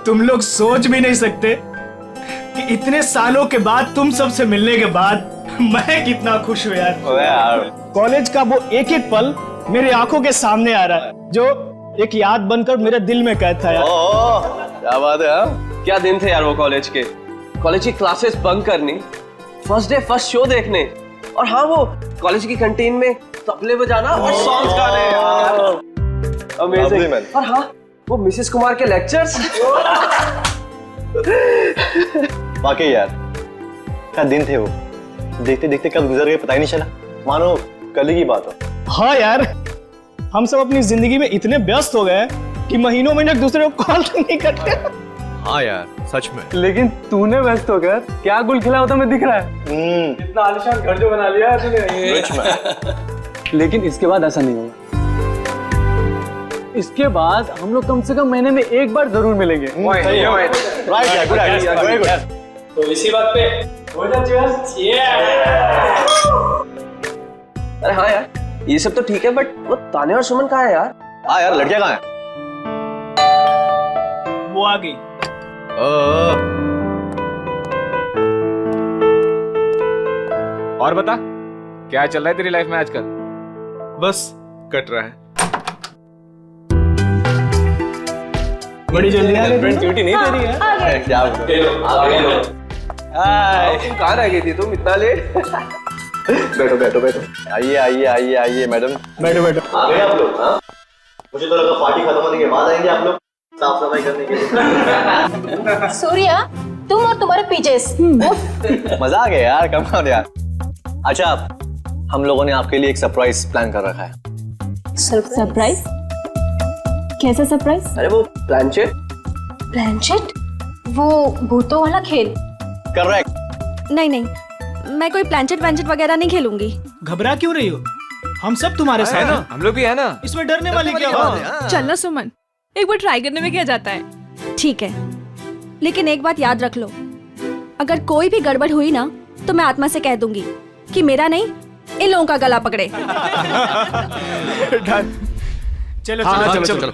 तुम लोग सोच भी नहीं सकते कि इतने सालों के बाद तुम सबसे मिलने के बाद मैं कितना खुश हूँ यार। कॉलेज का वो एक एक पल मेरी आंखों के सामने आ रहा है, जो एक याद बनकर मेरे दिल में कैद था यार। क्या बात है यार, क्या दिन थे यार वो कॉलेज के। कॉलेज की क्लासेस बंक करनी, फर्स्ट डे फर्स्ट शो देखने, और हाँ वो कॉलेज की कैंटीन में तबले बजाना और सॉन्ग्स गाने यार। अमेजिंग। और हाँ वो मिसेस कुमार के लेक्चर्स। वाकई यार क्या दिन थे वो, देखते देखते कब गुजर गए पता ही नहीं चला, मानो कल ही की बात हो। हाँ यार, हम सब अपनी जिंदगी में इतने व्यस्त हो गए कि महीनों महीने एक दूसरे को कॉल नहीं करते। हाँ यार सच में। लेकिन तूने व्यस्त होकर क्या गुल खिला होता मैं दिख रहा है। इतना आलीशान घर जो बना लिया तूने। लेकिन इसके बाद ऐसा नहीं होगा। इसके बाद हम लोग कम से कम महीने में एक बार जरूर मिलेंगे। Right, good idea, very good. तो इसी बात पे हो जा चीयर्स। अरे हाँ यार ये सब तो ठीक है, बट वो ताने और सुमन कहाँ है यार? हाँ यार, लड़कियां कहाँ हैं? वो आ गई। और बता क्या चल रहा है तेरी लाइफ में आजकल? बस कट रहा है। बड़ी जल्दी आ गई। ड्यूटी नहीं दे रही है। क्या तुम कहाँ रह गई थी तुम इतना लेट? बैठो बैठो बैठो। आइए आइए आइए आइए मैडम, बैठो बैठो। आ गए आप लोग? हाँ, मुझे तो लगा पार्टी खत्म होने के बाद आएंगे आप लोग साफ सफाई करने के लिए। सूर्या, तुम और तुम्हारे पीजेस। मजा आ गया यार, कम ऑन यार। अच्छा, हम लोगों ने आपके लिए एक सरप्राइज प्लान कर रखा है। सरप्राइज? कैसा सरप्राइज? अरे वो प्लानचेट। प्लानचेट? वो भूतों वाला खेल? करेक्ट। नहीं नहीं, मैं कोई प्लानचेट वैंचेट वगैरह नहीं खेलूंगी। घबरा क्यों रही हो? हम सब तुम्हारे साथ हैं। हम लोग भी है ना। इसमें डरने वाली क्या बात है? चलना सुमन, एक बार ट्राई करने में क्या जाता है। ठीक है, लेकिन एक बात याद रख लो, अगर कोई भी गड़बड़ हुई ना तो मैं आत्मा से कह दूंगी कि मेरा नहीं इन लोगों का गला पकड़े। चलो चलो चलो चलो।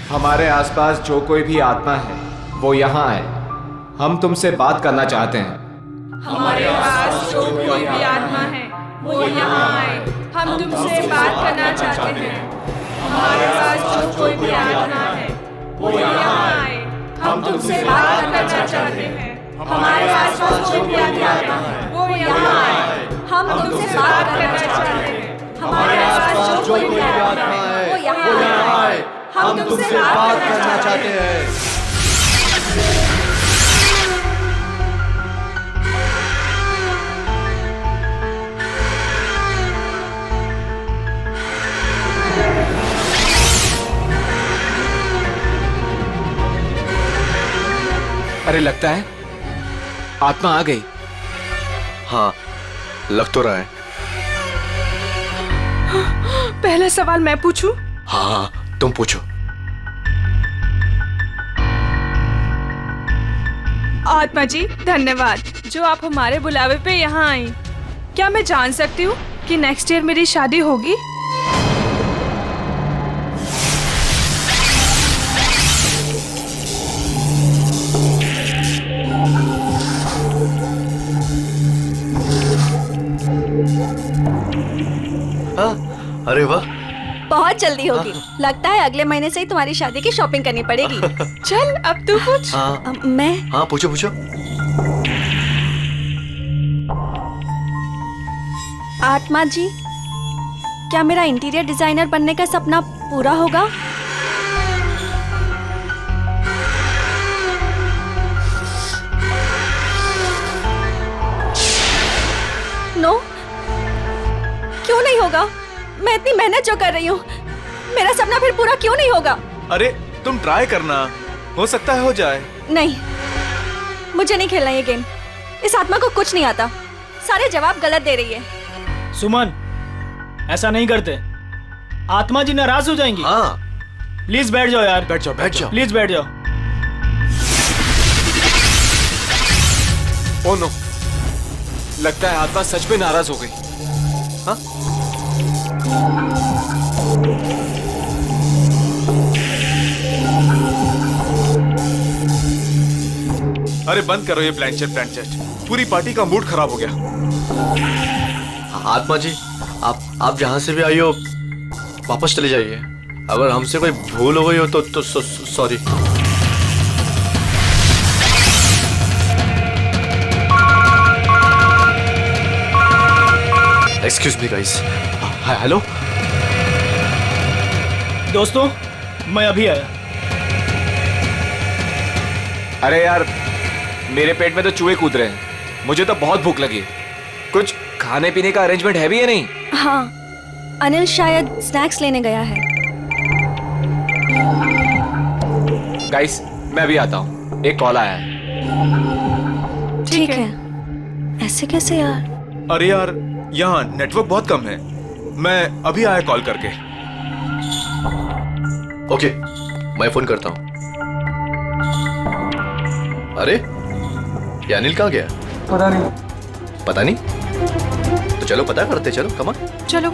हमारे आसपास जो कोई भी आत्मा है वो यहाँ आए, हम तुमसे बात करना चाहते हैं। हमारे पास जो कोई भी आत्मा है वो यहाँ आए, हम तुमसे बात करना चाहते हैं। हमारे पास जो कोई भी आत्मा है वो यहाँ आए, हम तुमसे बात करना चाहते हैं। हमारे पास जो कोई भी आत्मा है वो यहाँ आए, हम तुमसे बात करना चाहते हैं। हमारे पास जो कोई भी आत्मा है वो यहाँ आए, हम तुमसे बात करना चाहते हैं। अरे लगता है आत्मा आ गई। हाँ लग तो रहा है। पहला सवाल मैं पूछूं? हाँ तुम पूछो। आत्मा जी धन्यवाद जो आप हमारे बुलावे पे यहाँ आई। क्या मैं जान सकती हूँ कि नेक्स्ट ईयर मेरी शादी होगी? अरे वाह, बहुत जल्दी होगी। लगता है अगले महीने से ही तुम्हारी शादी की शॉपिंग करनी पड़ेगी। चल अब तू पूछ। हाँ मैं? हाँ पूछो पूछो। आत्मा जी, क्या मेरा इंटीरियर डिजाइनर बनने का सपना पूरा होगा? नो, क्यों नहीं होगा? मैं इतनी मेहनत जो कर रही हूँ, मेरा सपना फिर पूरा क्यों नहीं होगा? अरे तुम ट्राई करना, हो सकता है हो जाए। नहीं, मुझे नहीं खेलना ये गेम। इस आत्मा को कुछ नहीं आता, सारे जवाब गलत दे रही है। सुमन, ऐसा नहीं करते, आत्मा जी नाराज हो जाएंगी। हाँ प्लीज बैठ जाओ यार। बैठ जाओ बैठ जाओ। प्लीज बैठ जाओ। ओ नो, लगता है आत्मा सच में नाराज हो गई। हाँ अरे बंद करो ये प्लानचेट। पूरी पार्टी का मूड खराब हो गया। आत्मा जी, आप जहां से भी आई हो वापस चले जाइए। अगर हमसे कोई भूल हो गई हो तो sorry. Excuse me guys. Hello दोस्तों, मैं अभी आया। अरे यार, मेरे पेट में तो चूहे कूद रहे हैं। मुझे तो बहुत भूख लगी है। कुछ खाने पीने का अरेंजमेंट है भी या नहीं? हाँ, अनिल शायद स्नैक्स लेने गया है। गाइस, मैं अभी आता हूँ, एक कॉल आया है। ठीक है। ऐसे कैसे यार? अरे यार, यहाँ नेटवर्क बहुत कम है। मैं अभी आया कॉल करके। ओके, मैं फोन करता हूँ। अरे ये अनिल कहाँ गया? पता नहीं। पता नहीं? तो चलो पता करते, चलो कमा। चलो।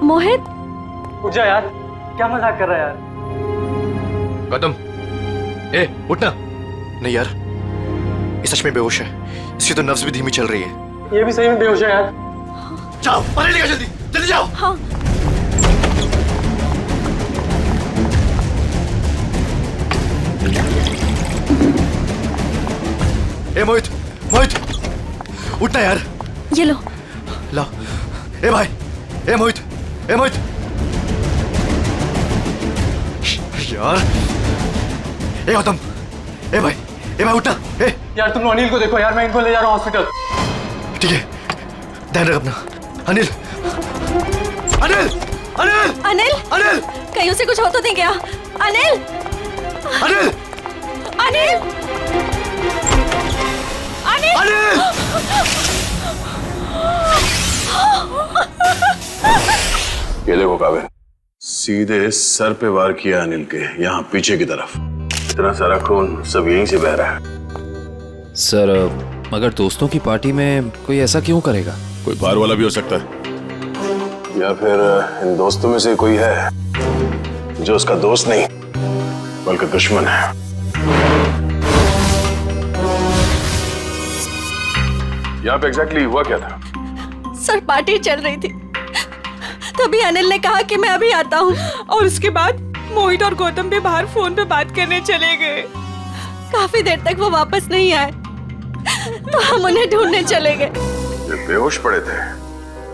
मोहित, उठ जा यार, क्या मजाक कर रहा है यार? गौतम, ए उठना। नहीं यार, ये सच में बेहोश है। इसकी तो नब्ज भी धीमी चल रही है। ये भी सही में बेहोश है यार। जाओ पानी लेकर, जल्दी जल्दी जाओ। हाँ। ए मोहित, मोहित उठना यार। ये लो। ला। ए भाई, ए मोहित, ए मोहित। यार, ए गौतम, ए भाई उठना। ए यार तुम अनिल को देखो यार, मैं इनको ले जा रहा हूँ हॉस्पिटल। ठीक है, ध्यान रख अपना। अनिल, अनिल, अनिल, अनिल, अनिल, कहीं उसे कुछ हो तो नहीं गया? अनिल, अनिल, अनिल, अनिल, अनिल। ये देखो काबिल, सीधे सर पे वार किया अनिल के, यहाँ पीछे की तरफ। इतना सारा खून सब यहीं से बह रहा है। सर, मगर दोस्तों की पार्टी में कोई ऐसा क्यों करेगा? कोई बाहर वाला भी हो सकता है, या फिर इन दोस्तों में से कोई है जो उसका दोस्त नहीं बल्कि दुश्मन है। यहाँ पे एग्जैक्टली हुआ क्या था? सर पार्टी चल रही थी, तभी अनिल ने कहा कि मैं अभी आता हूँ, और उसके बाद मोहित और गौतम भी बाहर फोन पे बात करने चले गए। काफी देर तक वो वापस नहीं आए, तो हम उन्हें ढूंढने चले गए। ये बेहोश पड़े थे,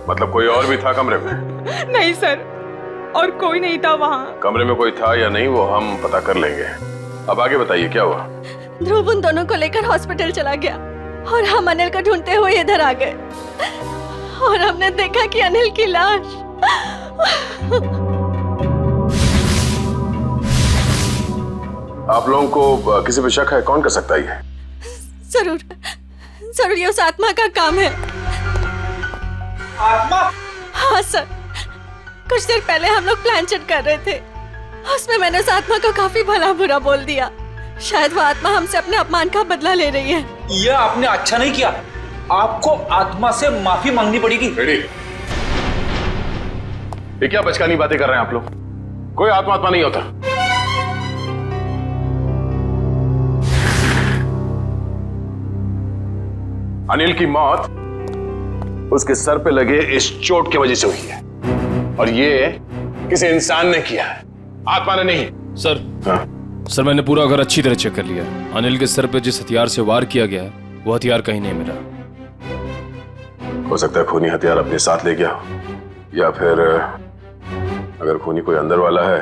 मतलब कोई और भी था कमरे में? नहीं सर, और कोई नहीं था वहाँ। कमरे में कोई था या नहीं वो हम पता कर लेंगे। अब आगे बताइए क्या हुआ? ध्रुव उन दोनों को लेकर हॉस्पिटल चला गया और हम अनिल को ढूंढते हुए इधर आ गए और हमने देखा कि अनिल की लाश। आप लोगों को किसी पे शक है? कौन कर सकता है ये? जरूर जरूर ये उस आत्मा का काम है। आत्मा? हाँ सर, कुछ देर पहले हम लोग प्लानचेट कर रहे थे, उसमें मैंने उस आत्मा को काफी भला बुरा बोल दिया। शायद वो आत्मा हमसे अपने अपमान का बदला ले रही है। ये आपने अच्छा नहीं किया, आपको आत्मा से माफी मांगनी पड़ेगी। रेडी? ये क्या बचकानी बातें कर रहे हैं आप लोग? कोई आत्मा नहीं होता। अनिल की मौत उसके सर पे लगे इस चोट की वजह से हुई है, और ये किसी इंसान ने किया है, आत्मा ने नहीं। सर, हाँ? सर मैंने पूरा घर अच्छी तरह चेक कर लिया। अनिल के सर पे जिस हथियार से वार किया गया है वो हथियार कहीं नहीं मिला। हो सकता है खूनी हथियार अपने साथ ले गया हो, या फिर अगर खूनी कोई अंदर वाला है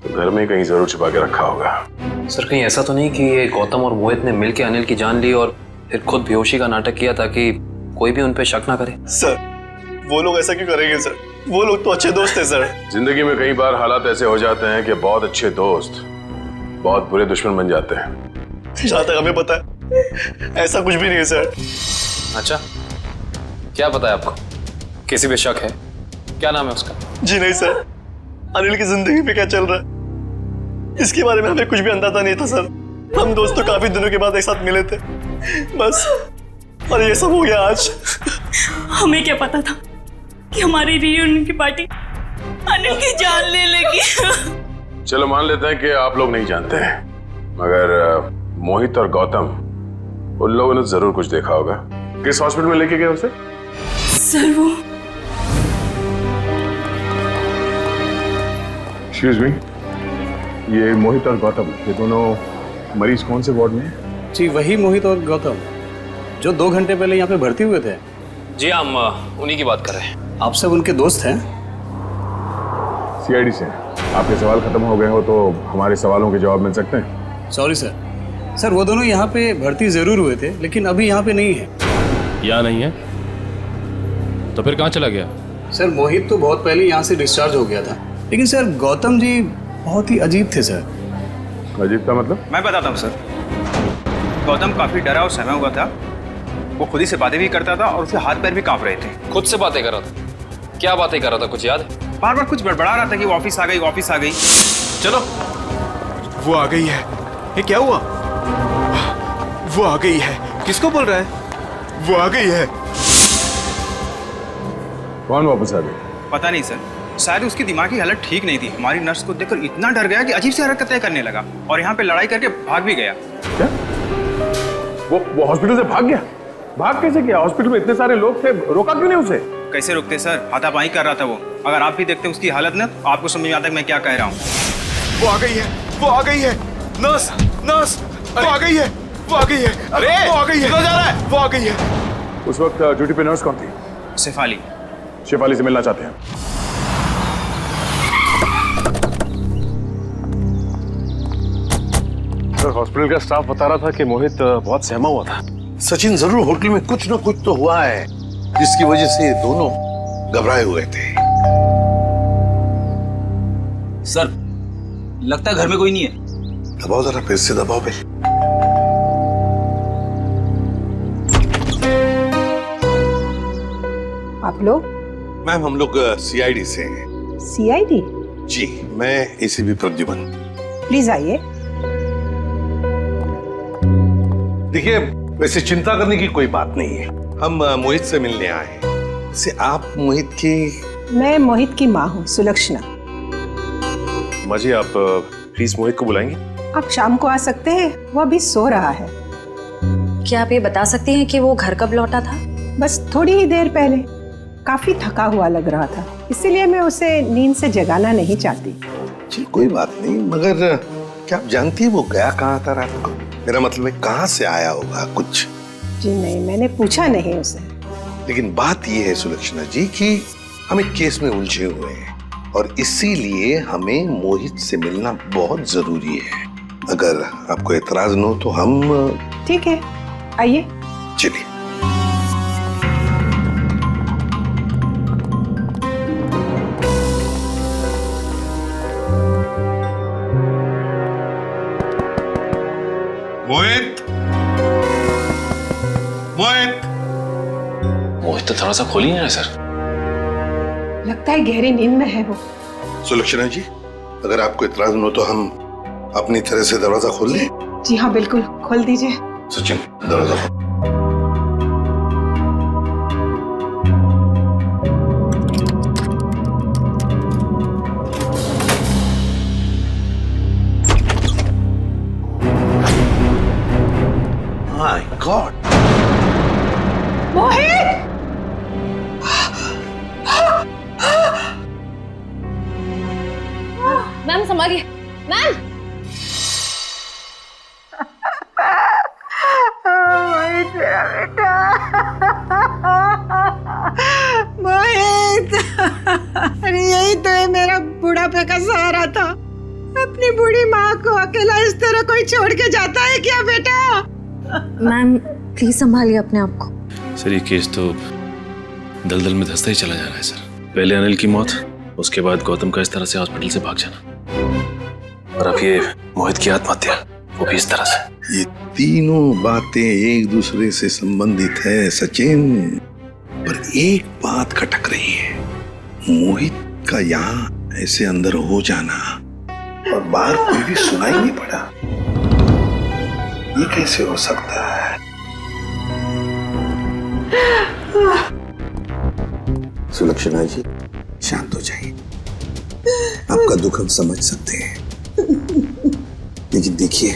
तो घर में कहीं जरूर छिपा के रखा होगा। सर कहीं ऐसा तो नहीं कि ये गौतम और मोहित ने मिलकर अनिल की जान ली और फिर खुद बेहोशी का नाटक किया ताकि कोई भी उन पे शक ना करे? सर, वो लोग ऐसा क्यों करेंगे सर? वो लोग तो अच्छे दोस्त हैं सर। जिंदगी में कई बार हालात ऐसे हो जाते हैं कि बहुत अच्छे दोस्त बहुत बुरे दुश्मन बन जाते हैं। जहाँ तक हमें पता है ऐसा कुछ भी नहीं है सर। अच्छा, क्या पता है आपको? किसी पे शक है? क्या नाम है उसका? जी नहीं सर, अनिल की जिंदगी पे क्या चल रहा है इसके बारे में हमें कुछ भी अंदाजा नहीं था सर। हम दोस्त तो काफी दिनों के बाद एक साथ मिले थे बस, और ये सब हो गया आज। हमें क्या पता था कि हमारी रियूनियन की पार्टी अनिल की जान ले लेगी। चलो मान लेते हैं कि आप लोग नहीं जानते हैं, मगर मोहित और गौतम, उन लोगों ने जरूर कुछ देखा होगा। किस हॉस्पिटल में लेके गए उसे? सर वो एक्सक्यूज मी, ये मोहित और गौतम, ये दोनों मरीज कौन से वार्ड में हैं? जी वही मोहित और गौतम जो 2 घंटे पहले यहाँ पे भर्ती हुए थे। जी हम उन्हीं की बात कर रहे हैं। आप सब उनके दोस्त हैं? सीआईडी से। आपके सवाल खत्म हो गए हो तो हमारे सवालों के जवाब मिल सकते हैं? सॉरी सर, वो दोनों यहाँ पे भर्ती जरूर हुए थे लेकिन अभी यहाँ पे नहीं है। यहाँ नहीं है तो फिर कहाँ चला गया? सर मोहित तो बहुत पहले यहाँ से डिस्चार्ज हो गया था, लेकिन सर गौतम जी बहुत ही अजीब थे सर। अजीब का मतलब? मैं बताता हूँ सर। गौतम काफी डरा और सहमा हुआ था। वो खुद ही से बातें भी करता था और उसके हाथ पैर भी कांप रहे थे। खुद से बातें कर रहा था? क्या बातें कर रहा था, कुछ याद है? बार बार कुछ बड़बड़ा रहा था कि ऑफिस आ गई, ऑफिस आ गई। चलो, वो आ गई है। ये क्या हुआ? वो आ गई है। किसको बोल रहा है? वो आ गई है। कौन वापस आ गई? पता नहीं सर, शायद उसकी दिमाग की हालत ठीक नहीं थी। हमारी नर्स को देखकर इतना डर गया कि अजीब सी हरकतें करने लगा और यहाँ पे लड़ाई करके भाग भी गया। क्या? वो हॉस्पिटल से भाग गया? भाग कैसे गया? हॉस्पिटल में इतने सारे लोग थे, रोका क्यों नहीं उसे? कैसे रोकते सर, हाथापाई कर रहा था वो। अगर आप भी देखते उसकी हालत ना, तो आपको समझ में आता है मैं क्या कह रहा हूँ। वो आ गई है, वो आ गई है। नर्स, नर्स, वो आ गई है, वो आ गई है। अरे वो आ गई है, जा रहा है, वो आ गई है। उस वक्त ड्यूटी पे नर्स कौन थी? शेफाली। शेफाली से मिलना चाहते हैं। सर, हॉस्पिटल का स्टाफ बता रहा था कि मोहित बहुत सहमा हुआ था। सचिन, जरूर होटल में कुछ न कुछ तो हुआ है जिसकी वजह से ये दोनों घबराए हुए थे। सर, लगता है घर में कोई नहीं है। दबाओ जरा, फिर से दबाओ पे। आप लोग? मैम हम लोग सीआईडी से हैं। सीआईडी? जी, मैं एसीपी प्रद्युमन। प्लीज आइए। देखिए, वैसे चिंता करने की कोई बात नहीं है। हम मोहित से मिलने आए हैं। वैसे आप मोहित की? मैं मोहित की माँ हूँ, सुलक्षणा। माँ जी, आप प्लीज मोहित को बुलाएंगे? आप शाम को आ सकते हैं, वो अभी सो रहा है। क्या आप ये बता सकती हैं कि वो घर कब लौटा था? बस थोड़ी ही देर पहले। काफी थका हुआ लग रहा था, इसीलिए मैं उसे नींद से जगाना नहीं चाहती। जी कोई बात नहीं, मगर क्या आप जानती है वो गया कहाँ था रात को? मेरा मतलब है कहाँ से आया होगा कुछ? जी नहीं, मैंने पूछा नहीं उसे। लेकिन बात ये है सुलक्षणा जी कि हम एक केस में उलझे हुए हैं और इसीलिए हमें मोहित से मिलना बहुत जरूरी है। अगर आपको एतराज न हो तो हम... ठीक है, आइए। चलिए। मोहित, मोहित। मोहित तो थोड़ा सा खोल ही नहीं रहा सर। लगता है गहरी नींद में है वो। सुलक्षणा जी, अगर आपको इतराज न हो तो हम अपनी तरह से दरवाजा खोल लें? जी हाँ, बिल्कुल, खोल दीजिए। सचिन, दरवाजा खोल। My God, Mohit! मैम संभालिए, मैम। मोहित मेरा बेटा, मोहित। अरे यही तो है मेरा बुढ़ापे का सहारा था। अपनी बूढ़ी माँ को अकेला इस तरह कोई छोड़ के जाता है क्या बेटा? मैम प्लीज संभालिए अपने आप को। सर ये केस तो दलदल में धंसता ही चला जा रहा है सर। पहले अनिल की मौत, उसके बाद गौतम का इस तरह से हॉस्पिटल से भाग जाना, और अब ये मोहित की आत्महत्या, वो भी इस तरह से। ये तीनों बातें एक दूसरे से संबंधित है सचिन, पर एक बात खटक रही है। मोहित का यहाँ ऐसे अंदर हो जाना और बाहर कोई भी सुनाई नहीं पड़ा। ये कैसे हो सकता है? सुलक्षणा जी, शांत हो जाइए। आपका दुख हम समझ सकते हैं, लेकिन देखिए,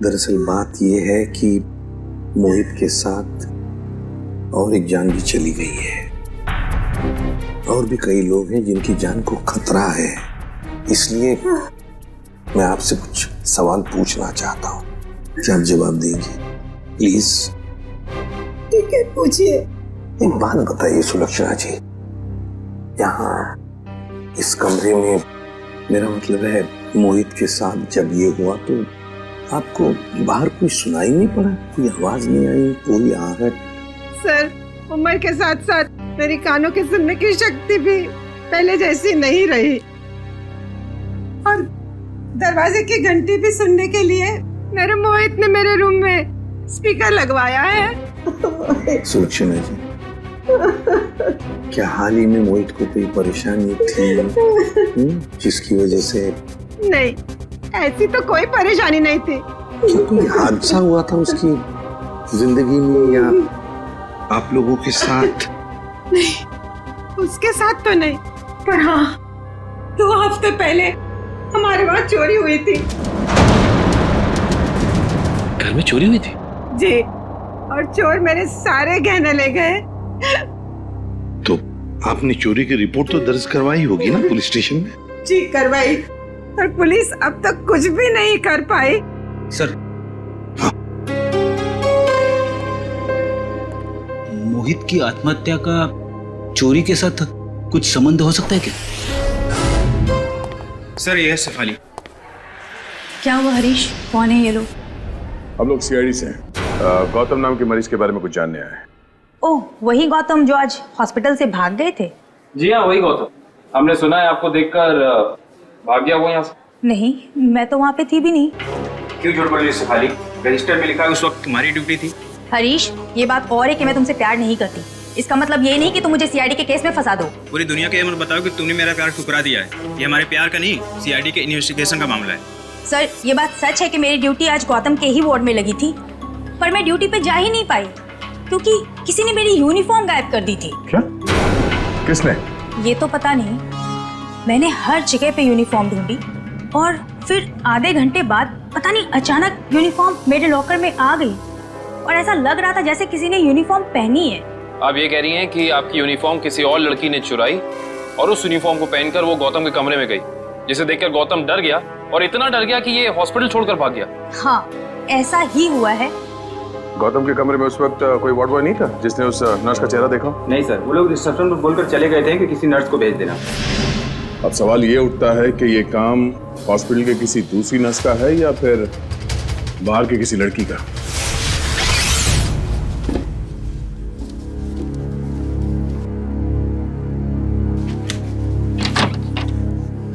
दरअसल बात यह है कि मोहित के साथ और एक जान भी चली गई है, और भी कई लोग हैं जिनकी जान को खतरा है। इसलिए मैं आपसे कुछ सवाल पूछना चाहता हूँ, क्या आप जवाब देंगे? प्लीज। ठीक है, पूछिए। एक बात बताइए सुलक्षणा जी, यहाँ इस कमरे में, मेरा मतलब है मोहित के साथ जब ये हुआ तो आपको बाहर कोई सुनाई नहीं पड़ा? कोई आवाज नहीं आई, कोई आहट? सर, उम्र के साथ साथ मेरी कानों की सुनने की शक्ति भी पहले जैसी नहीं रही, और दरवाजे की घंटी भी सुनने के लिए मेरे मोहित ने मेरे रूम में स्पीकर लगवाया है। सुलक्षणा जी, क्या हाल ही में मोहित को कोई परेशानी थी जिसकी वजह से? नहीं, ऐसी तो कोई परेशानी नहीं थी। क्या कोई हादसा हुआ था उसकी जिंदगी में, या आप लोगों के साथ? नहीं, उसके साथ तो नहीं, पर हाँ, 2 हफ्ते पहले हमारे वहाँ चोरी हुई थी। घर में चोरी हुई थी? जी, और चोर मेरे सारे गहने ले गए। तो आपने चोरी की रिपोर्ट तो दर्ज करवाई होगी ना पुलिस स्टेशन में? जी, करवाई, पर पुलिस अब तक कुछ भी नहीं कर पाई। सर, मोहित की आत्महत्या का चोरी के साथ कुछ संबंध हो सकता है क्या? सर, ये है शेफाली। क्या हुआ हरीश? कौन है ये लोग? हम लोग सीआईडी से हैं। गौतम नाम के मरीज के बारे में कुछ जानने आए हैं। ओह, वही गौतम जो आज हॉस्पिटल से भाग गए थे? जी हाँ, वही गौतम। हमने सुना है आपको देखकर भाग गया वो यहाँ से। नहीं, मैं तो वहाँ पे थी भी नहीं। क्यों झूठ बोल रही है शेफाली? रजिस्टर में लिखा है उस वक्त तुम्हारी ड्यूटी थी। हरीश, ये बात और है कि मैं तुमसे प्यार नहीं करती। इसका मतलब ये नहीं कि तुम मुझे सीआईडी के केस में फंसा दो। पूरी दुनिया के ये मत बताओ कि तुमने मेरा प्यार ठुकरा दिया है। ये हमारे प्यार का नहीं, सीआईडी के इन्वेस्टिगेशन का मामला है। सर, ये बात सच है कि मेरी ड्यूटी आज गौतम के ही वार्ड में लगी थी, पर मैं ड्यूटी पे जा ही नहीं पाई क्योंकि किसी ने मेरी यूनिफॉर्म गायब कर दी थी। क्या? किसने? ये तो पता नहीं। मैंने हर जगह पे यूनिफॉर्म ढूंढी और फिर आधे घंटे बाद पता नहीं अचानक यूनिफॉर्म मेरे लॉकर में आ गई, और ऐसा लग रहा था जैसे किसी ने यूनिफॉर्म पहनी है। आप ये कह रही हैं कि आपकी यूनिफॉर्म किसी और लड़की ने चुराई और उस यूनिफॉर्म को पहनकर वो गौतम के कमरे में गई, जिसे देखकर गौतम डर गया और इतना डर गया कि ये हॉस्पिटल छोड़कर भाग गया। हाँ, ऐसा ही हुआ है। गौतम के कमरे में उस वक्त कोई वार्ड बॉय नहीं था जिसने उस नर्स का चेहरा देखा? नहीं सर, वो लोग रिसेप्शन पर बोलकर चले गए थे कि किसी नर्स को भेज देना। अब सवाल ये उठता है कि ये काम हॉस्पिटल के किसी दूसरी नर्स का है या फिर बाहर के किसी लड़की का?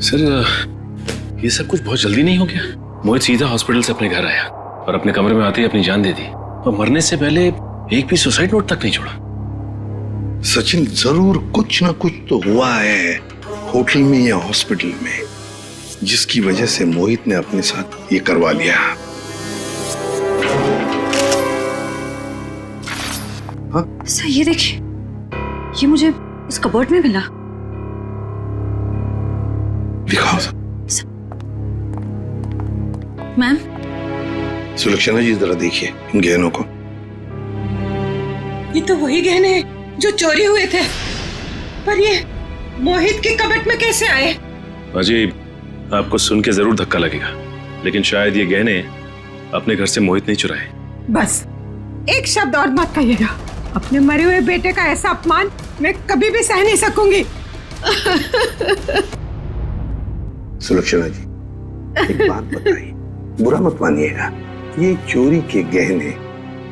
सर, ये सब कुछ बहुत जल्दी नहीं हो गया? मोहित सीधा हॉस्पिटल से अपने घर आया और अपने कमरे में आते ही अपनी जान दे दी, और मरने से पहले एक भी सुसाइड नोट तक नहीं छोड़ा। सचिन, जरूर कुछ ना कुछ तो हुआ है होटल में या हॉस्पिटल में, जिसकी वजह से मोहित ने अपने साथ ये करवा लिया। हाँ? सर, ये देखिए, ये मुझे उस कबर्ड में मिला। दिखाओ। मैम। सुलक्षणा जी, जरा देखिए इन गहनों को। ये तो वही गहने हैं जो चोरी हुए थे, पर ये मोहित के कबर्ड में कैसे आए? अजीब, आपको सुन के जरूर धक्का लगेगा, लेकिन शायद ये गहने अपने घर से मोहित नहीं चुराए। बस एक शब्द और मत कहिएगा। अपने मरे हुए बेटे का ऐसा अपमान मैं कभी भी सह नहीं सकूंगी। सुलक्षणा जी, एक बात बताइए, बुरा मत मानिएगा, ये चोरी के गहने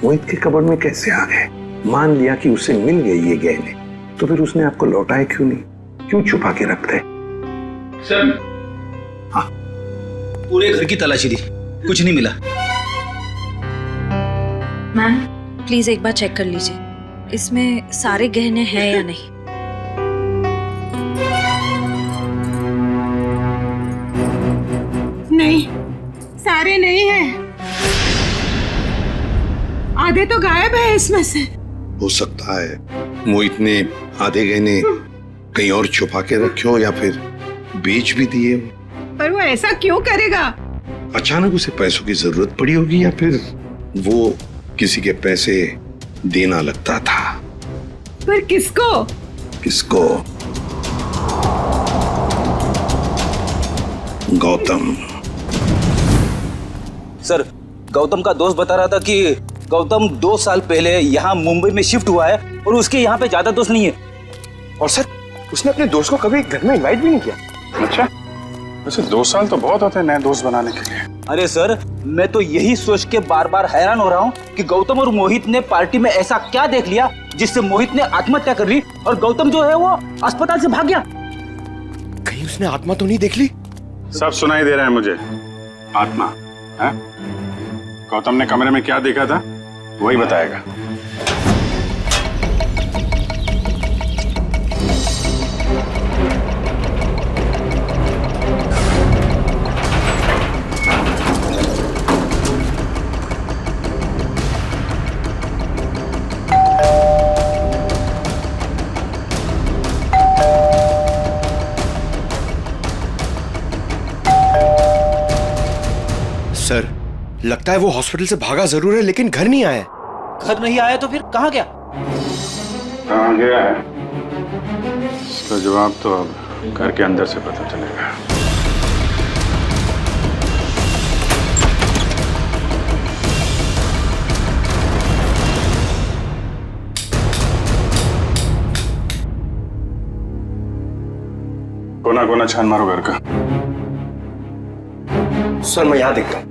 मोहित के कबर्ड में कैसे आ गए? मान लिया कि उसे मिल गए ये गहने, तो फिर उसने आपको लौटाए क्यों नहीं? क्यों छुपा के रखते? सर, हाँ, पूरे घर की तलाशी दी, कुछ नहीं मिला। मैम, प्लीज एक बार चेक कर लीजिए, इसमें सारे गहने हैं या नहीं। नहीं, सारे नहीं हैं। आधे तो गायब है इसमें से। हो सकता है मोहित ने आधे गहने कहीं और छुपा के रखे हो या फिर बेच भी दिए। पर वो ऐसा क्यों करेगा? अचानक उसे पैसों की जरूरत पड़ी होगी या फिर वो किसी के पैसे देना लगता था। पर किसको? किसको? गौतम। सर, गौतम का दोस्त बता रहा था कि गौतम 2 साल पहले यहाँ मुंबई में शिफ्ट हुआ है और उसके यहाँ पे ज्यादा दोस्त नहीं है। और सर, उसने अपने दोस्त को कभी घर में इनवाइट भी नहीं किया। अच्छा, वैसे 2 साल तो बहुत होते हैं नए दोस्त बनाने के लिए। अरे सर, मैं तो यही सोच के बार बार हैरान हो रहा हूँ कि गौतम और मोहित ने पार्टी में ऐसा क्या देख लिया जिससे मोहित ने आत्महत्या कर ली और गौतम जो है वो अस्पताल से भाग गया। कहीं उसने आत्मा तो नहीं देख ली? सब सुनाई दे रहा है मुझे। आत्मा है? गौतम ने कमरे में क्या देखा था वही बताएगा। सर, लगता है वो हॉस्पिटल से भागा जरूर है लेकिन घर नहीं आया। घर नहीं आया तो फिर कहाँ गया? कहाँ गया है इसका जवाब तो अब घर के अंदर से पता चलेगा। कोना कोना छान मारो घर का। सर, मैं यहां देखता हूं।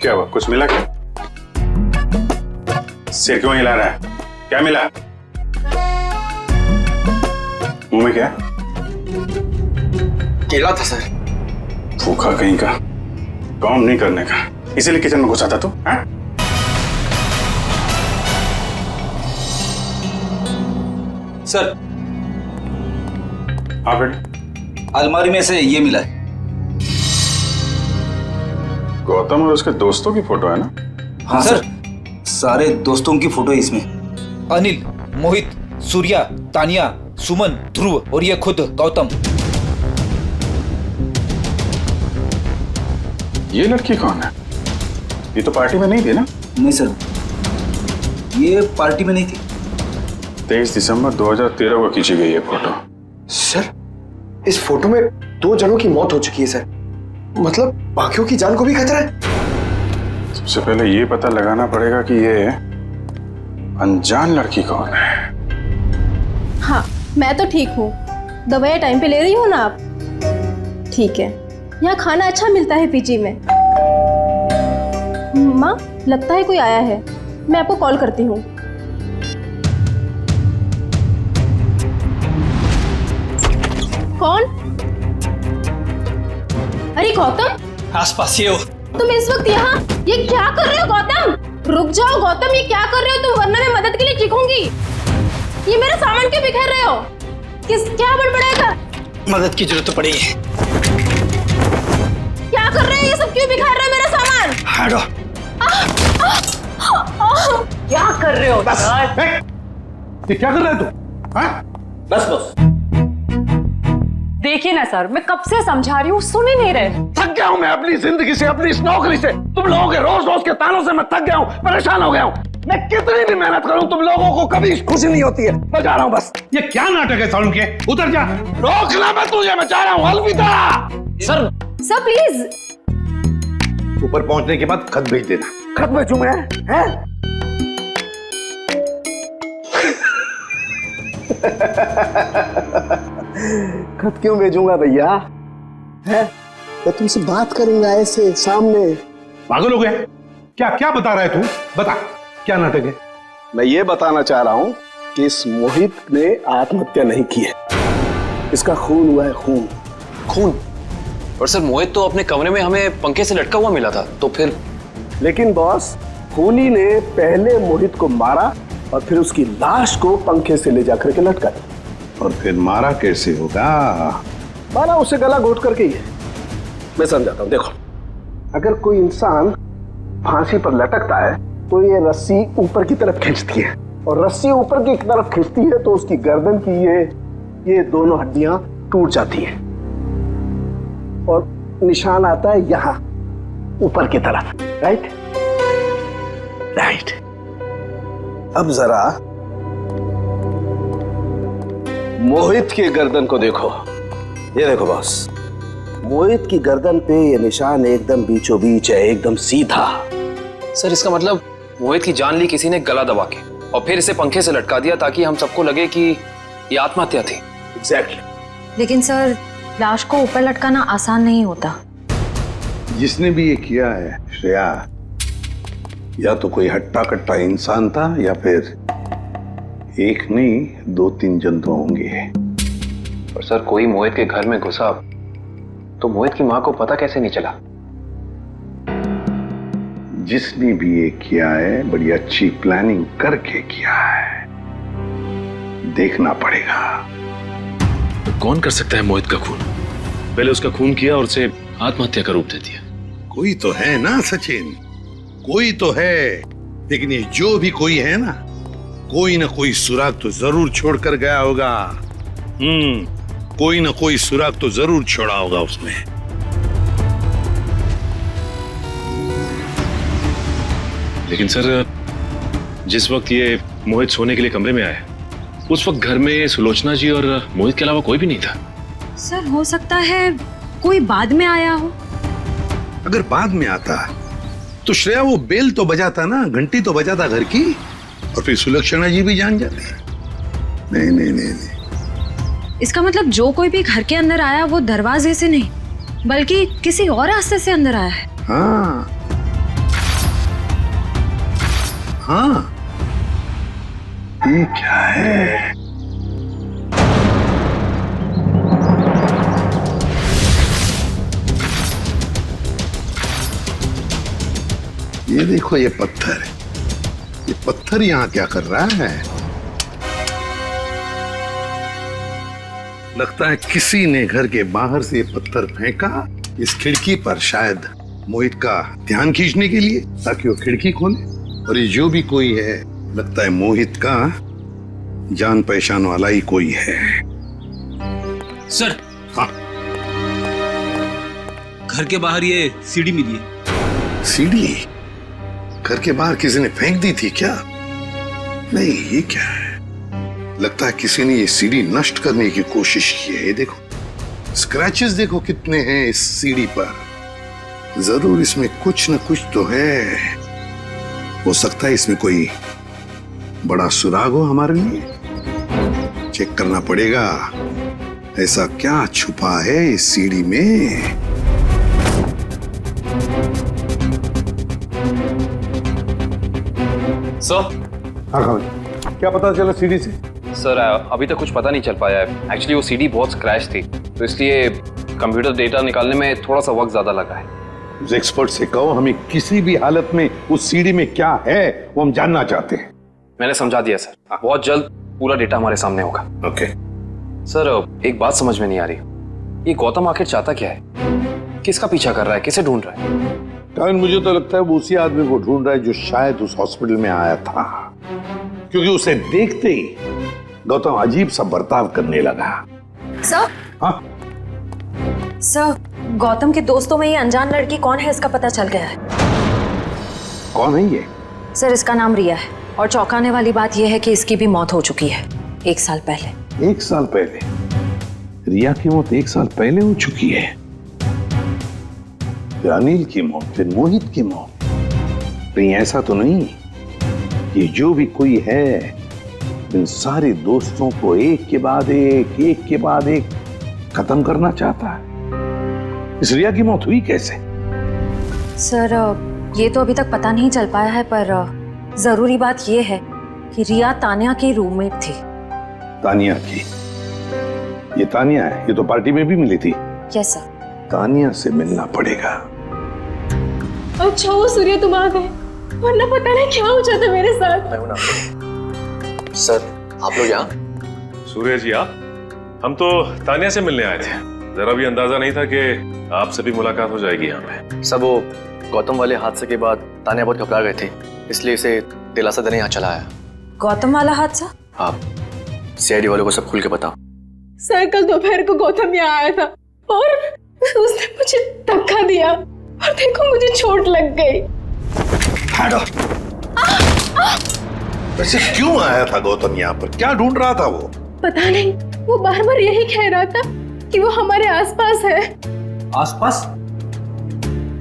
क्या हुआ? कुछ मिला क्या? सिर क्यों हिला रहा है? क्या मिला? मुंह में क्या? केला था सर। भूखा कहीं का, काम नहीं करने का, इसीलिए किचन में घुसा था तू? हाँ? सर, हाँ बेटे। अलमारी में से ये मिला है। गौतम और उसके दोस्तों की फोटो है ना? हाँ सर, सारे दोस्तों की फोटो है इसमें। अनिल, मोहित, सूर्या, तानिया, सुमन, ध्रुव और ये खुद गौतम। ये लड़की कौन है? ये तो पार्टी में नहीं थी ना? नहीं सर, ये पार्टी में नहीं थी। 23 दिसंबर 2013 को खींची गई है फोटो। सर, इस फोटो में 2 जनों की मौत हो चुकी है सर। मतलब बाकियों की जान को भी खतरा है। सबसे पहले ये पता लगाना पड़ेगा कि ये अनजान लड़की कौन है। हाँ, मैं तो ठीक हूँ। दवाइयाँ टाइम पे ले रही हो ना आप? ठीक है। यहाँ खाना अच्छा मिलता है पीजी में। माँ, लगता है कोई आया है। मैं आपको कॉल करती हूँ। कौन? अरे गौतम, आसपास ही हो। तुम इस वक्त यहाँ ये क्या कर रहे हो गौतम? रुक जाओ गौतम, ये क्या कर रहे हो तुम? वरना मैं मदद के लिए चीखूंगी। ये मेरा सामान क्यों बिखेर रहे हो? क्या बड़बड़ाएगा? मदद की जरूरत पड़ेगी। क्या कर रहे हो? ये सब क्यों बिखेर रहे हो मेरा सामान? हटो। क्या कर रहे हो? ये क्या कर रहे हो तुम? बस बस। देखिए ना सर, मैं कब से समझा रही हूँ, सुन ही नहीं रहे। थक गया हूँ मैं अपनी जिंदगी से, अपनी इस नौकरी से। तुम लोगों के रोज रोज के तानों से मैं थक गया हूँ, परेशान हो गया हूँ। मैं कितनी भी मेहनत करूँ तुम लोगों को कभी खुशी नहीं होती है। मैं जा रहा हूँ बस। ये क्या नाटक है साउंड के? उतर जा। रोकना मैं तुझे, मैं जा रहा हूँ। अलविदा। Sir please. ऊपर पहुंचने के बाद खत भेज देना। खत भेजूं मैं? हैं? खत क्यों भेजूंगा भैया? है? मैं तुमसे बात करूंगा ऐसे सामने। पागल हो गया? क्या क्या बता रहा है तू? बता, क्या नाटक है? मैं ये बताना चाह रहा हूँ कि इस मोहित ने आत्महत्या नहीं की है, इसका खून हुआ है, खून। खून? और सर मोहित तो अपने कमरे में हमें पंखे से लटका हुआ मिला था, तो फिर? लेकिन बॉस, खूनी ने पहले मोहित को मारा और फिर उसकी लाश को पंखे से ले जाकर के लटका दिया। और फिर मारा कैसे होगा? मारा उसे गला घोट करके ही है। मैं समझाता हूँ, देखो, अगर कोई इंसान फांसी पर लटकता है तो ये रस्सी ऊपर की तरफ खींचती है, और रस्सी ऊपर की तरफ खींचती है तो उसकी गर्दन की ये दोनों हड्डियां टूट जाती हैं और निशान आता है यहां ऊपर की तरफ। Right right. अब जरा मोहित की गर्दन को देखो। ये देखो बॉस, मोहित की गर्दन पे ये निशान एकदम बीचों बीच है, एकदम सीधा। सर इसका मतलब मोहित की जान ली किसी ने गला दबा के और फिर इसे पंखे से लटका दिया ताकि हम सबको लगे कि ये आत्महत्या थी। एग्जैक्टली। लेकिन सर, लाश को ऊपर लटकाना आसान नहीं होता। जिसने भी ये किया है श्रेया, या तो कोई हट्टा कट्टा इंसान था या फिर एक नहीं 2-3 जंतु होंगे। और सर कोई मोहित के घर में घुसा तो मोहित की मां को पता कैसे नहीं चला? जिसने भी ये किया है बड़ी अच्छी प्लानिंग करके किया है, देखना पड़ेगा। तो कौन कर सकता है मोहित का खून? पहले उसका खून किया और उसे आत्महत्या का रूप दे दिया। कोई तो है ना सचिन, कोई तो है। लेकिन ये जो भी कोई है ना कोई सुराग तो जरूर छोड़कर गया होगा। कोई ना कोई सुराग तो जरूर छोड़ा होगा उसने। लेकिन सर, जिस वक्त ये मोहित सोने के लिए कमरे में आया, उस वक्त घर में सुलोचना जी और मोहित के अलावा कोई भी नहीं था। सर हो सकता है कोई बाद में आया हो। अगर बाद में आता तो श्रेया वो बेल तो बजाता ना, घंटी तो बजाता घर की, और फिर सुलक्षणा जी भी जान जाते। नहीं नहीं नहीं नहीं। इसका मतलब जो कोई भी घर के अंदर आया वो दरवाजे से नहीं बल्कि किसी और रास्ते से अंदर आया है। हाँ हाँ, ये क्या है? ये देखो, ये पत्थर यहाँ क्या कर रहा है? लगता है किसी ने घर के बाहर से पत्थर फेंका इस खिड़की पर, शायद मोहित का ध्यान खींचने के लिए, ताकि वो खिड़की खोले। और ये जो भी कोई है, लगता है मोहित का जान पहचान वाला ही कोई है। सर। हाँ। घर के बाहर ये सीढ़ी मिली है। सीढ़ी? घर के बाहर किसी ने फेंक दी थी क्या? नहीं, ये क्या है? लगता है किसी ने ये सीढ़ी नष्ट करने की कोशिश की है। ये देखो, स्क्रैचेस देखो कितने हैं इस सीढ़ी पर। जरूर इसमें कुछ न कुछ तो है। हो सकता है इसमें कोई बड़ा सुराग हो हमारे लिए। चेक करना पड़ेगा, ऐसा क्या छुपा है इस सीढ़ी में। सर। हाँ, क्या पता चला सीढ़ी से? सर अभी तक कुछ पता नहीं चल पाया है। एक्चुअली वो सीढ़ी बहुत स्क्रैच थी, तो इसलिए कंप्यूटर डेटा निकालने में थोड़ा सा वक्त ज्यादा लगा है। उस एक्सपर्ट से कहो हमें किसी भी हालत में उस सीढ़ी में क्या है वो हम जानना चाहते हैं। मैंने समझा दिया सर, बहुत जल्द पूरा डेटा हमारे सामने होगा। ओके। सर एक बात समझ में नहीं आ रही, ये गौतम आखिर चाहता क्या है? किसका पीछा कर रहा है? किसे ढूंढ रहा है? कारण मुझे तो लगता है वो उसी आदमी को ढूंढ रहा है जो शायद उस हॉस्पिटल में आया था, क्योंकि उसे देखते ही गौतम अजीब सा बर्ताव करने लगा। सर। हाँ? सर, गौतम के दोस्तों में ये अनजान लड़की कौन है इसका पता चल गया है। कौन है ये? सर इसका नाम रिया है, और चौंकाने वाली बात यह है कि इसकी भी मौत हो चुकी है 1 साल पहले। 1 साल पहले? रिया की मौत 1 साल पहले हो चुकी है। फिर अनिल की मौत, फिर मोहित की मौत। कहीं ऐसा तो नहीं ये जो भी कोई है इन सारे दोस्तों को एक के बाद एक खत्म करना चाहता है? इस रिया की मौत हुई कैसे? सर ये तो अभी तक पता नहीं चल पाया है, पर जरूरी बात ये है कि रिया तानिया की रूममेट थी। तानिया की? ये तानिया है, ये तो पार्टी में भी मिली थी। Yes sir. तानिया से मिलना पड़ेगा। अच्छा वो सूर्य तुम आ गए, वरना पता नहीं क्या हो जाता मेरे साथ। सर आप लोग यहाँ? सूर्य जी आप? हम तो तानिया से मिलने आए थे, जरा भी अंदाजा नहीं था कि आपसे भी मुलाकात हो जाएगी यहाँ पे। सब वो गौतम वाले हादसे के बाद तानिया बहुत घबरा गए थे, इसलिए इसे दिलासा देने यहाँ चला आया। गौतम वाला हादसा? आप सीआईडी वालों को सब खुल के बताओ। सर कल दोपहर को गौतम यहाँ आया था और उसने मुझे धक्का दिया और देखो मुझे चोट लग गई। हटो। वैसे क्यों आया था गौतम यहाँ पर? क्या ढूंढ रहा था वो? पता नहीं, वो बार बार यही कह रहा था कि वो हमारे आसपास है। आसपास?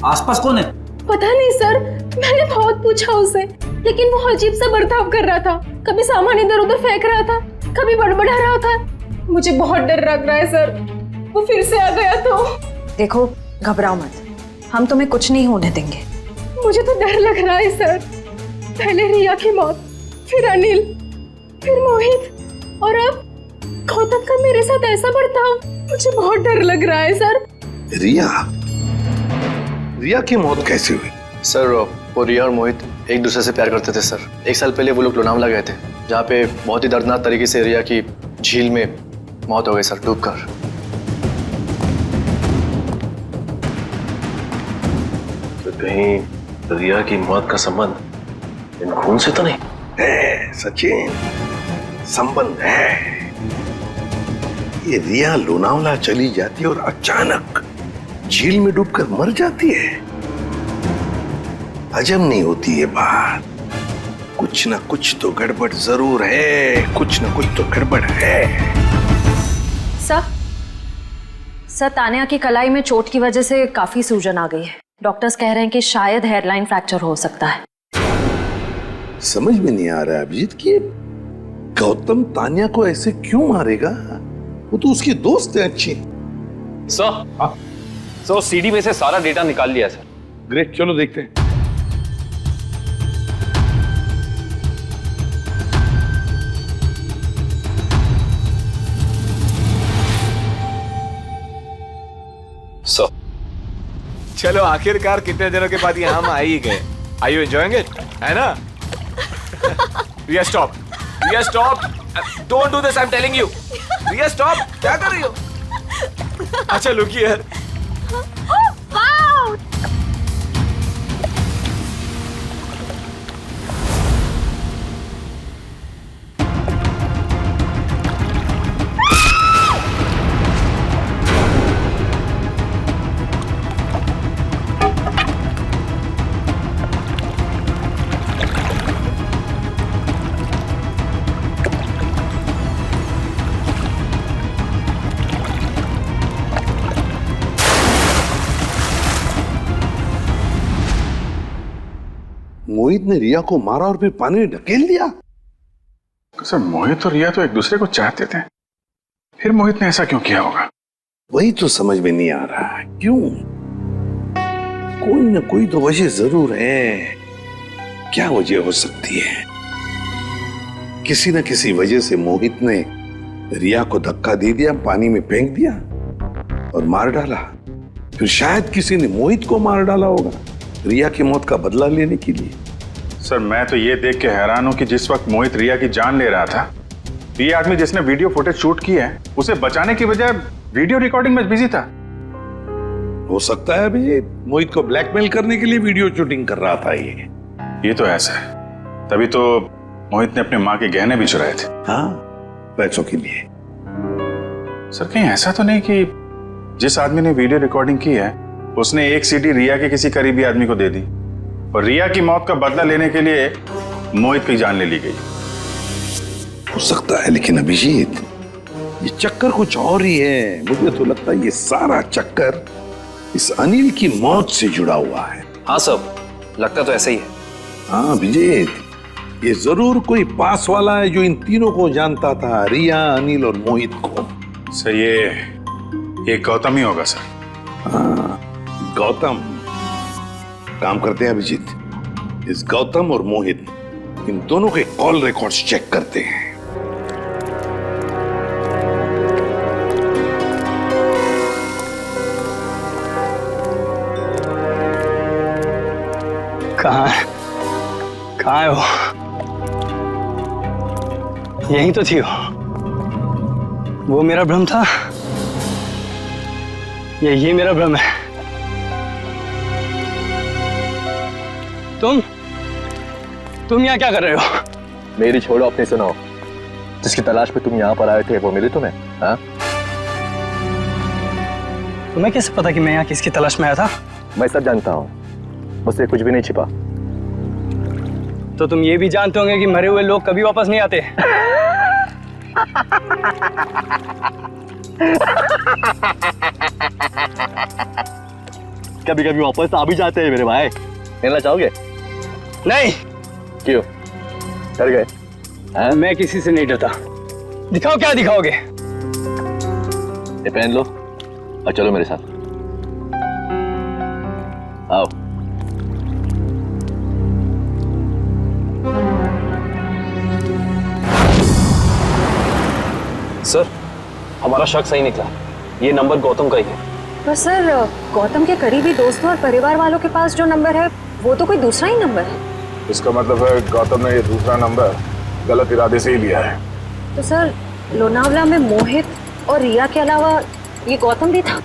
आसपास कौन है? पता नहीं सर, मैंने बहुत पूछा उसे, लेकिन वो अजीब सा बर्ताव कर रहा था। कभी सामान इधर उधर फेंक रहा था, कभी बड़बड़ा रहा था। मुझे बहुत डर लग रहा है सर, वो फिर से आ गया तो। देखो घबराओ मत, हम तुम्हें कुछ नहीं होने देंगे। मुझे तो डर लग रहा है सर। पहले रिया की मौत, फिर अनिल, फिर मोहित और अब गौतम का मेरे साथ ऐसा बर्ताव। मुझे बहुत डर लग रहा है सर। रिया की मौत कैसे हुई? सर वो रिया और मोहित एक दूसरे से प्यार करते थे सर। 1 साल पहले वो लोग लोनावला गए थे, जहाँ पे बहुत ही दर्दनाक तरीके से रिया की झील में मौत हो गई सर, डूबकर। तो कहीं रिया की मौत का संबंध इन खून से तो नहीं है? सचिन, संबंध है। ये रिया लोनावला चली जाती है और अचानक झील में डूबकर मर जाती है। हजम नहीं होती ये बात। कुछ ना कुछ तो गड़बड़ जरूर है, कुछ ना कुछ तो गड़बड़ है। सर तानिया की कलाई में चोट की वजह से काफी सूजन आ गई है। डॉक्टर्स कह रहे हैं कि शायद हेयरलाइन फ्रैक्चर हो सकता है। समझ में नहीं आ रहा है अभिजीत कि गौतम तानिया को ऐसे क्यों मारेगा? वो तो उसकी दोस्त है अच्छी। सर सीडी में से सारा डेटा निकाल लिया सर। ग्रेट, चलो देखते हैं। सर चलो आखिरकार कितने दिनों के बाद यहाँ हम आ ही गए। Are you enjoying it? है ना? Riya stop, Riya stop, don't do this, I am telling you. Riya stop, क्या कर रही हो? अच्छा लुक हियर। मोहित ने रिया को मारा और फिर पानी में ढकेल दिया। सर मोहित और रिया तो एक दूसरे को चाहते थे, फिर मोहित ने ऐसा क्यों किया होगा? वही तो समझ में नहीं आ रहा, क्यों? कोई ना कोई तो वजह जरूर है। क्या वजह हो सकती है? किसी ना किसी वजह से मोहित ने रिया को धक्का दे दिया, पानी में फेंक दिया और मार डाला। फिर शायद किसी ने मोहित को मार डाला होगा रिया की मौत का बदला लेने के लिए। सर मैं तो ये देख के हैरान हूं कि जिस वक्त मोहित रिया की जान ले रहा था, ये आदमी जिसने वीडियो फुटेज शूट की है उसे बचाने की बजाय वीडियो रिकॉर्डिंग में बिजी था। हो सकता है अभी मोहित को ब्लैकमेल करने के लिए वीडियो शूटिंग कर रहा था ये तो ऐसा है, तभी तो मोहित ने अपने माँ के गहने भी चुराए थे। हाँ, पैसों के लिए। सर कहीं ऐसा तो नहीं कि जिस आदमी ने वीडियो रिकॉर्डिंग की है उसने एक सीडी रिया के किसी करीबी आदमी को दे दी और रिया की मौत का बदला लेने के लिए मोहित की जान ले ली गई? हो सकता है, लेकिन अभिजीत ये चक्कर कुछ और ही है। मुझे तो लगता है ये सारा चक्कर इस अनिल की मौत से जुड़ा हुआ है। हाँ सब लगता तो ऐसा ही है। हाँ अभिजीत, ये जरूर कोई पास वाला है जो इन तीनों को जानता था, रिया, अनिल और मोहित को। सर ये गौतम ही होगा सर। गौतम काम करते हैं अभिजीत, इस गौतम और मोहित इन दोनों के कॉल रिकॉर्ड्स चेक करते हैं। कहाँ है? कहाँ है वो? यही तो थी वो मेरा भ्रम था, ये मेरा भ्रम है। तुम यहाँ क्या कर रहे हो? मेरी छोड़ो, अपनी सुनाओ। जिसकी तलाश में तुम यहाँ पर आए थे वो मिली तुम्हें? हाँ? तुम्हें कैसे पता कि मैं यहाँ किसकी तलाश में आया था? मैं सब जानता हूँ, मुझसे कुछ भी नहीं छिपा। तो तुम ये भी जानते होंगे कि मरे हुए लोग कभी वापस नहीं आते। कभी कभी वापस आ भी जाते हैं मेरे भाई। मिलना चाहोगे? नहीं। क्यों? डर गए? मैं किसी से नहीं डरता। दिखाओ क्या दिखाओगे? ये पहन लो और चलो मेरे साथ। आओ। सर, हमारा शक सही निकला, ये नंबर गौतम का ही है। पर सर, गौतम के करीबी दोस्तों और परिवार वालों के पास जो नंबर है वो तो कोई दूसरा ही नंबर है। इसका मतलब है गौतम ने ये दूसरा नंबर गलत इरादे से ही लिया है। तो सर, लोनावला में मोहित और रिया के अलावा ये गौतम भी था।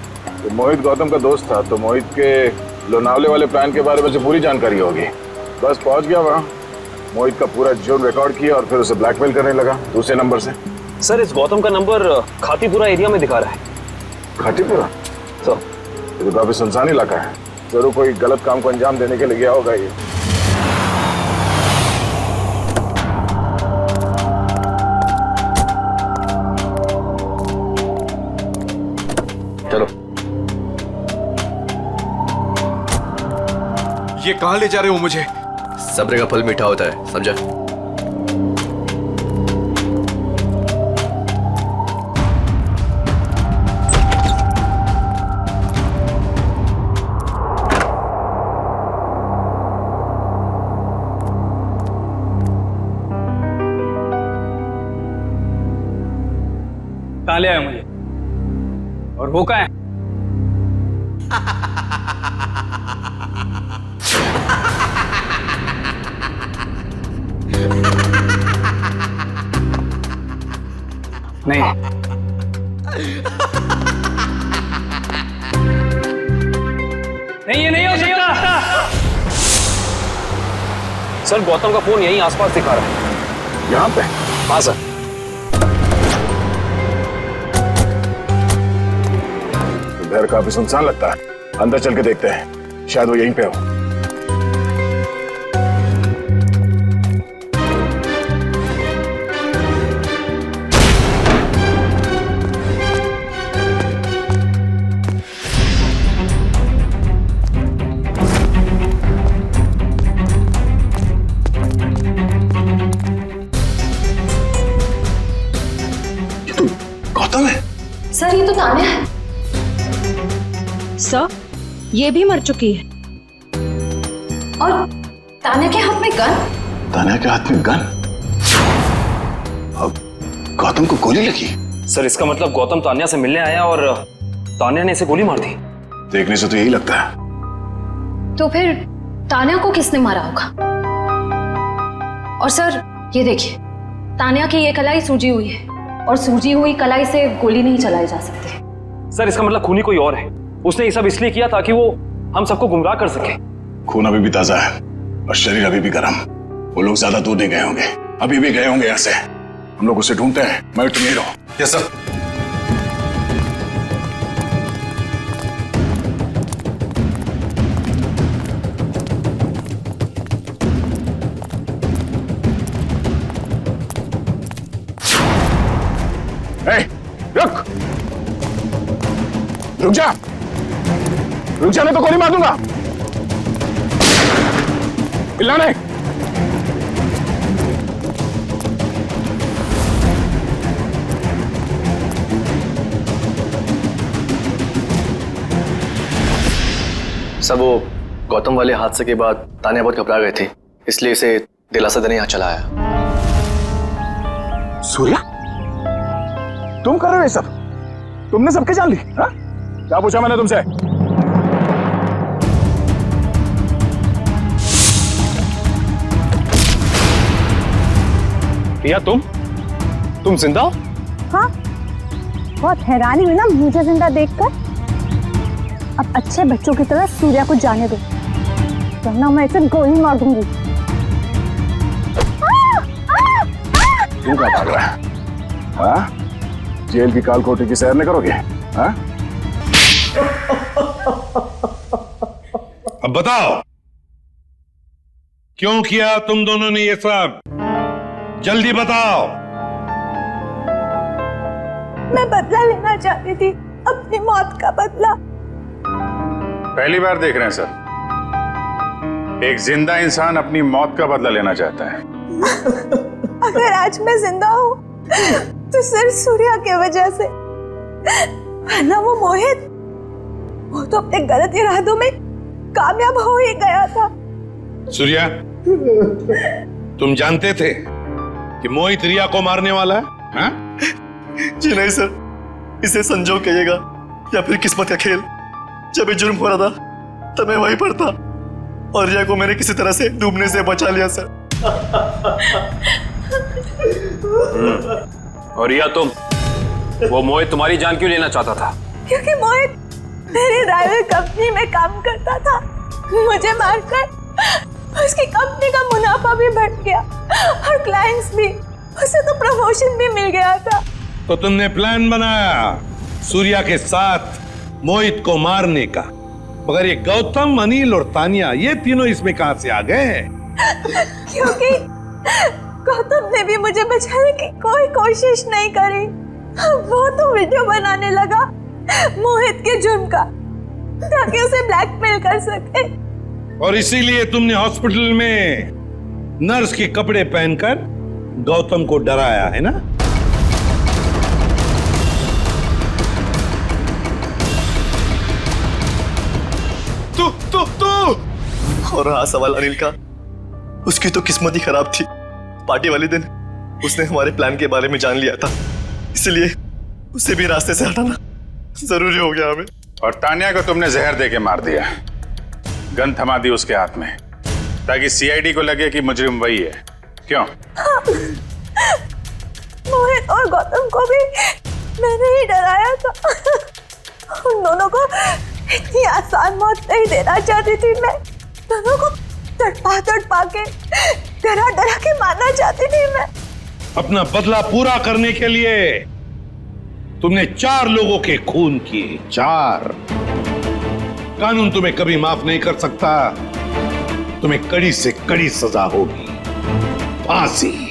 तो मोहित गौतम का दोस्त था, तो मोहित के लोनावले वाले प्लान के बारे में पूरी जानकारी होगी। बस पहुंच गया वहाँ, मोहित का पूरा जोन रिकॉर्ड किया और फिर उसे ब्लैकमेल करने लगा दूसरे नंबर से। सर, इस गौतम का नंबर खातीपुरा एरिया में दिखा रहा है। खातीपुरा? तो ये तो काफी सुनसान इलाका है, जरूर कोई गलत काम को अंजाम देने के लिए गया होगा ये। चलो। ये कहां ले जा रहे हो मुझे? सब्र का फल मीठा होता है, समझा? कहाँ ले आया मुझे? और वो कहाँ है? नहीं, नहीं, ये नहीं हो सकता। सर, गौतम का फोन यहीं आसपास दिखा रहा है। यहाँ पे? हाँ सर। घर काफी सुनसान लगता है, अंदर चल के देखते हैं, शायद वो यहीं पे हो। ये तो गौतम है। सर, ये तो तान्या है। सर, ये भी मर चुकी है। और तान्या के हाथ में गन? तान्या के हाथ में गन? अब गौतम को गोली लगी? सर, इसका मतलब गौतम तान्या से मिलने आया और तान्या ने इसे गोली मार दी। देखने से तो यही लगता है। तो फिर तान्या को किसने मारा होगा? और सर, ये देखिए, तान्या की ये कलाई सूजी हुई है और सूजी हुई कलाई से गोली नहीं चलाई जा सकती। सर, इसका मतलब खूनी कोई और है। उसने ये सब इसलिए किया ताकि वो हम सबको गुमराह कर सके। खून अभी भी ताजा है और शरीर अभी भी गर्म। वो लोग ज्यादा दूर नहीं गए होंगे, अभी भी गए होंगे यहाँ से। हम लोग उसे ढूंढते हैं। मैं तुम यहीं रहो। Yes sir. रुक रुक जा, रुक जा, नहीं तो गोली मार दूंगा। चिल्लाने। सब वो गौतम वाले हादसे के बाद तानिया बहुत घबरा गई थी, इसलिए इसे दिलासा देने यहाँ चला आया। सूर्या, तुम कर रहे हो ये सब? तुमने सबके जान ली? हाँ? क्या पूछा मैंने तुमसे? या तुम जिंदा हो? हाँ, बहुत हैरानी हुई ना मुझे जिंदा देखकर। अब अच्छे बच्चों की तरह सूर्या को जाने दो, वरना मैं इसे गोली मार दूंगी। तू क्या भाग रहा है? हाँ? जेल की काल कोठरी की सैर नहीं करोगे? हाँ? अब बताओ, क्यों किया तुम दोनों ने ये सब? जल्दी बताओ। मैं बदला लेना चाहती थी, अपनी मौत का बदला। पहली बार देख रहे हैं सर, एक जिंदा इंसान अपनी मौत का बदला लेना चाहता है। अगर आज मैं जिंदा हूँ तो सिर्फ सूर्या की वजह से, वरना वो मोहित, वो तो अपने गलत इरादों में कामयाब हो ही गया था। सूर्या, तुम जानते थे कि मोहित रिया को मारने वाला है? हाँ? जी नहीं सर, इसे संजोग कहिएगा या फिर किस्मत का खेल। जब ये जुर्म हो रहा था तब मैं वहीं पर था और रिया को मैंने किसी तरह से डूबने से बचा लिया सर। और रिया, वो मोहित तुम्हारी जान क्यों लेना चाहता था? क्योंकि मोहित मेरी राइवल कंपनी में काम करता था। मुझे मारकर उसकी कंपनी का मुनाफा भी बढ़ गया और क्लाइंट्स भी, उसे तो प्रमोशन भी मिल गया था। तो तुमने प्लान बनाया सूर्या के साथ मोहित को मारने का, मगर ये गौतम, अनिल और तानिया, ये तीनों इसमें कहां से आ गए? क्योंकि गौतम ने भी मुझे बचाने की कोई कोशिश नहीं करी। वो तो वीडियो बनाने लगा मोहित के जुर्म का, ताकि उसे ब्लैकमेल कर सके। और इसीलिए तुमने हॉस्पिटल में नर्स के कपड़े पहनकर गौतम को डराया, है ना? तू और रहा सवाल अनिल का, उसकी तो किस्मत ही खराब थी। पार्टी वाले दिन उसने हमारे प्लान के बारे में जान लिया था, इसलिए उसे भी रास्ते से हटाना जरूरी हो गया हमें। और तानिया को तुमने जहर देके मार दिया, गन थमा दी उसके हाथ में, ताकि सीआईडी को लगे कि मुजरिम वही है। क्यों? मोहित और गौतम को भी मैंने ही डराया था। उन दोनों को इतनी आसान मौत नहीं देना चाहती थी मैं। दोनों को तड़पा के, डरा के मारना चाहती थी मैं। अपना बदला पूरा करने के लिए तुमने 4 लोगों के खून किए, 4। कानून तुम्हें कभी माफ नहीं कर सकता। तुम्हें कड़ी से कड़ी सजा होगी, फांसी।